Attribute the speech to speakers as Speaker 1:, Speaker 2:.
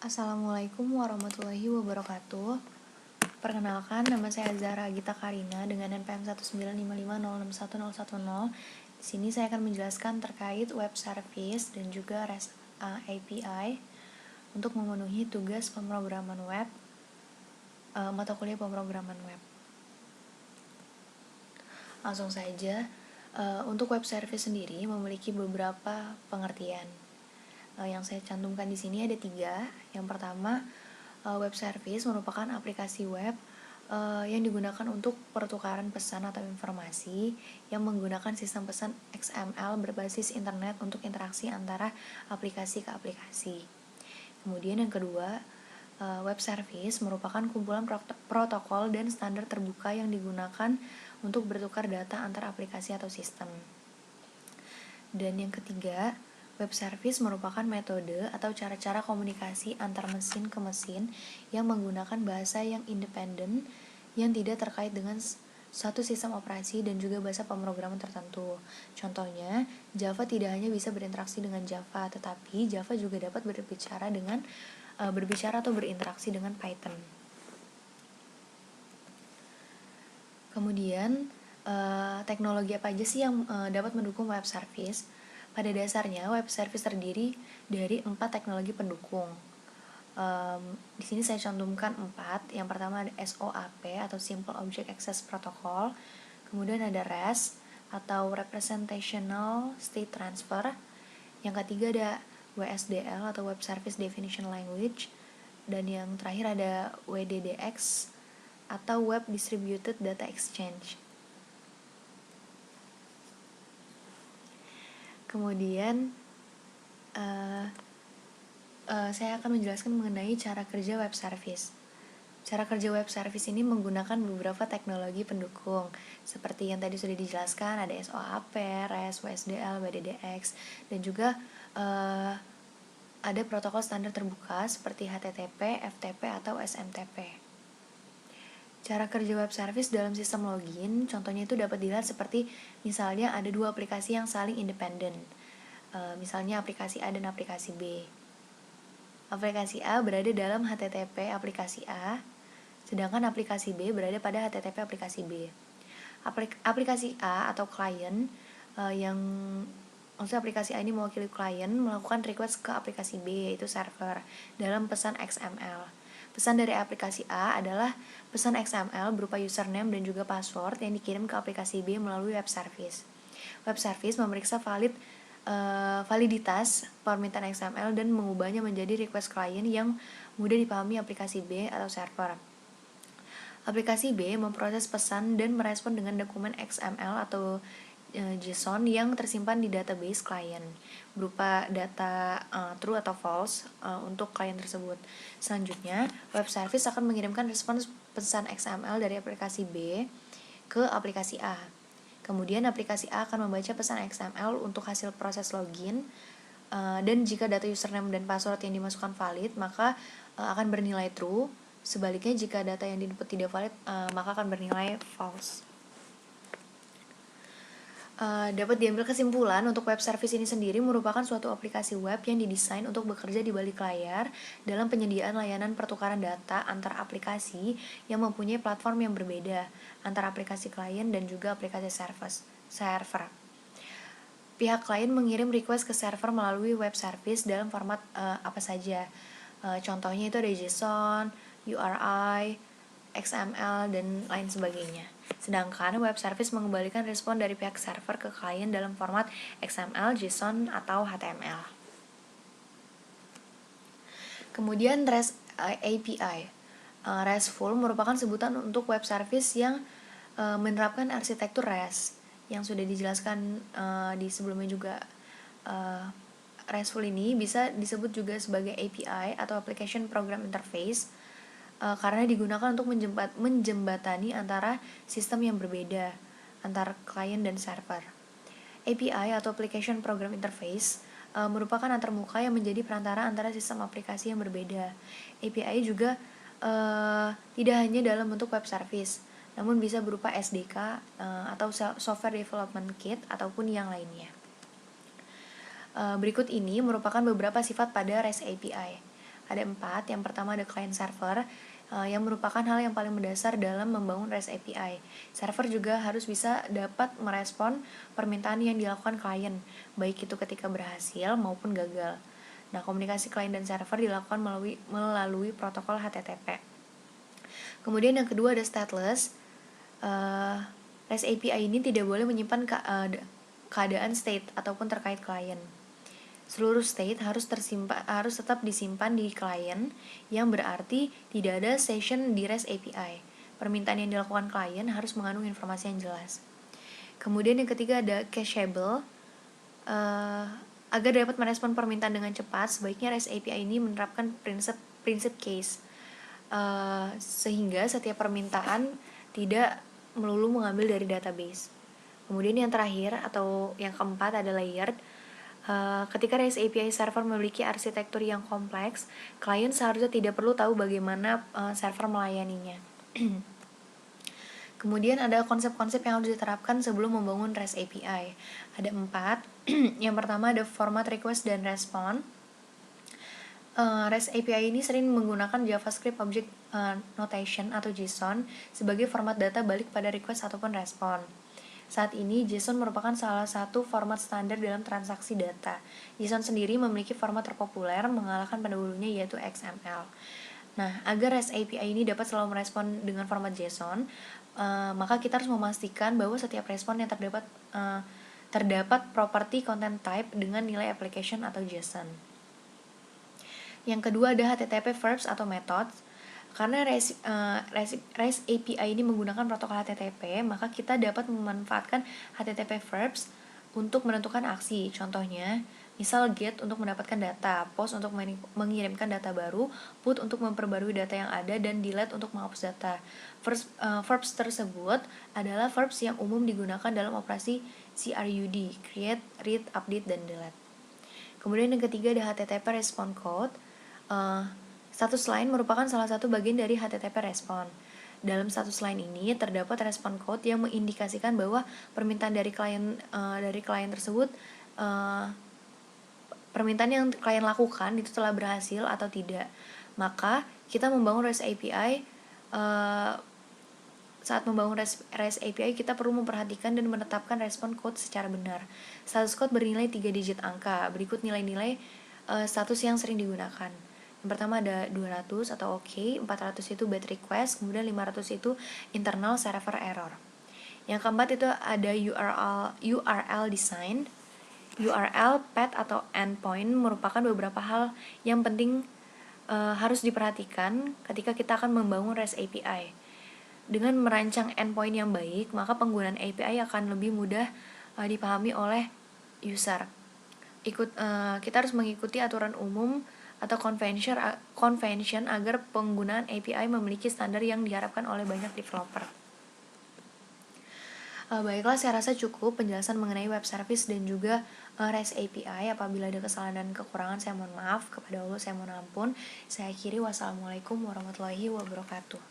Speaker 1: Assalamualaikum warahmatullahi wabarakatuh. Perkenalkan, nama saya Zahra Gita Karina dengan NPM 195506110. Di sini saya akan menjelaskan terkait web service dan juga REST API untuk memenuhi tugas pemrograman web, mata kuliah pemrograman web. Langsung saja, untuk web service sendiri memiliki beberapa pengertian. Yang saya cantumkan di sini ada 3. Yang pertama, web service merupakan aplikasi web yang digunakan untuk pertukaran pesan atau informasi yang menggunakan sistem pesan XML berbasis internet untuk interaksi antara aplikasi ke aplikasi. Kemudian yang kedua, web service merupakan kumpulan protokol dan standar terbuka yang digunakan untuk bertukar data antar aplikasi atau sistem. Dan yang ketiga, web service merupakan metode atau cara-cara komunikasi antar mesin ke mesin yang menggunakan bahasa yang independen yang tidak terkait dengan satu sistem operasi dan juga bahasa pemrograman tertentu. Contohnya, Java tidak hanya bisa berinteraksi dengan Java, tetapi Java juga dapat berbicara atau berinteraksi dengan Python. Kemudian, teknologi apa aja sih yang dapat mendukung web service? Pada dasarnya, web service terdiri dari 4 teknologi pendukung. Di sini saya cantumkan 4. Yang pertama ada SOAP atau Simple Object Access Protocol. Kemudian ada REST atau Representational State Transfer. Yang ketiga ada WSDL atau Web Service Definition Language. Dan yang terakhir ada WDDX atau Web Distributed Data Exchange. Kemudian saya akan menjelaskan mengenai cara kerja web service. Cara kerja web service ini menggunakan beberapa teknologi pendukung seperti yang tadi sudah dijelaskan, ada SOAP, REST, WSDL, WDDX, dan juga ada protokol standar terbuka seperti HTTP, FTP, atau SMTP. Cara kerja web service dalam sistem login, contohnya itu dapat dilihat seperti misalnya ada 2 aplikasi yang saling independen. Misalnya aplikasi A dan aplikasi B. Aplikasi A berada dalam HTTP aplikasi A, sedangkan aplikasi B berada pada HTTP aplikasi B. Aplikasi A atau klien maksudnya aplikasi A ini mewakili klien melakukan request ke aplikasi B, yaitu server, dalam pesan XML. Pesan dari aplikasi A adalah pesan XML berupa username dan juga password yang dikirim ke aplikasi B melalui web service. Web service memeriksa validitas permintaan XML dan mengubahnya menjadi request klien yang mudah dipahami aplikasi B atau server. Aplikasi B memproses pesan dan merespon dengan dokumen XML atau JSON yang tersimpan di database klien berupa data true atau false untuk klien tersebut. Selanjutnya, web service akan mengirimkan respons pesan XML dari aplikasi B ke aplikasi A. Kemudian aplikasi A akan membaca pesan XML untuk hasil proses login, dan jika data username dan password yang dimasukkan valid, maka akan bernilai true. Sebaliknya, jika data yang diinput tidak valid, maka akan bernilai false. Dapat diambil kesimpulan untuk web service ini sendiri merupakan suatu aplikasi web yang didesain untuk bekerja di balik layar dalam penyediaan layanan pertukaran data antar aplikasi yang mempunyai platform yang berbeda antara aplikasi klien dan juga aplikasi server. Pihak klien mengirim request ke server melalui web service dalam format apa saja. Contohnya itu ada JSON, URI, XML, dan lain sebagainya. Sedangkan web service mengembalikan respon dari pihak server ke klien dalam format XML, JSON, atau HTML. Kemudian REST API. RESTful merupakan sebutan untuk web service yang menerapkan arsitektur REST yang sudah dijelaskan di sebelumnya juga. RESTful ini bisa disebut juga sebagai API atau Application Program Interface karena digunakan untuk menjembatani antara sistem yang berbeda antar klien dan server. API atau Application Program Interface merupakan antarmuka yang menjadi perantara antara sistem aplikasi yang berbeda. API juga tidak hanya dalam bentuk web service, namun bisa berupa SDK atau Software Development Kit ataupun yang lainnya. Berikut ini merupakan beberapa sifat pada REST API. ada 4. Yang pertama ada client server, yang merupakan hal yang paling mendasar dalam membangun REST API. Server juga harus bisa dapat merespon permintaan yang dilakukan klien, baik itu ketika berhasil maupun gagal. Nah, komunikasi klien dan server dilakukan melalui protokol HTTP. Kemudian yang kedua ada stateless. REST API ini tidak boleh menyimpan keadaan state ataupun terkait klien. Seluruh state harus tetap disimpan di klien, yang berarti tidak ada session di REST API. Permintaan yang dilakukan klien harus mengandung informasi yang jelas. Kemudian yang ketiga ada cacheable. Agar dapat merespon permintaan dengan cepat, sebaiknya REST API ini menerapkan prinsip case, sehingga setiap permintaan tidak melulu mengambil dari database. Kemudian yang terakhir atau yang keempat ada layered. Ketika REST API server memiliki arsitektur yang kompleks, klien seharusnya tidak perlu tahu bagaimana server melayaninya. Kemudian ada konsep-konsep yang harus diterapkan sebelum membangun REST API. Ada 4. Yang pertama ada format request dan respond. REST API ini sering menggunakan JavaScript Object Notation atau JSON sebagai format data balik pada request ataupun respon. Saat ini, JSON merupakan salah satu format standar dalam transaksi data. JSON sendiri memiliki format terpopuler mengalahkan pendahulunya yaitu XML. Nah, agar REST API ini dapat selalu merespon dengan format JSON, maka kita harus memastikan bahwa setiap respon yang terdapat property content type dengan nilai application atau JSON. Yang kedua ada HTTP verbs atau methods. Karena REST API ini menggunakan protokol HTTP, maka kita dapat memanfaatkan HTTP verbs untuk menentukan aksi. Contohnya, misal get untuk mendapatkan data, post untuk mengirimkan data baru, put untuk memperbarui data yang ada, dan delete untuk menghapus data. Verbs tersebut adalah verbs yang umum digunakan dalam operasi CRUD, create, read, update, dan delete. Kemudian yang ketiga ada HTTP response code. Status line merupakan salah satu bagian dari HTTP respon. Dalam status line ini terdapat respon code yang mengindikasikan bahwa permintaan dari klien tersebut, permintaan yang klien lakukan itu telah berhasil atau tidak. Maka kita membangun REST API, saat membangun REST API kita perlu memperhatikan dan menetapkan respon code secara benar. Status code bernilai 3 digit angka. Berikut nilai-nilai status yang sering digunakan. Yang pertama ada 200 atau OK, 400 itu bad request, kemudian 500 itu internal server error. Yang keempat itu ada URL design. URL, path, atau endpoint merupakan beberapa hal yang penting harus diperhatikan ketika kita akan membangun REST API. Dengan merancang endpoint yang baik, maka penggunaan API akan lebih mudah dipahami oleh user. Kita harus mengikuti aturan umum atau convention agar penggunaan API memiliki standar yang diharapkan oleh banyak developer. Baiklah, saya rasa cukup penjelasan mengenai web service dan juga REST API. Apabila ada kesalahan dan kekurangan, saya mohon maaf. Kepada Allah saya mohon ampun. Saya akhiri, wassalamualaikum warahmatullahi wabarakatuh.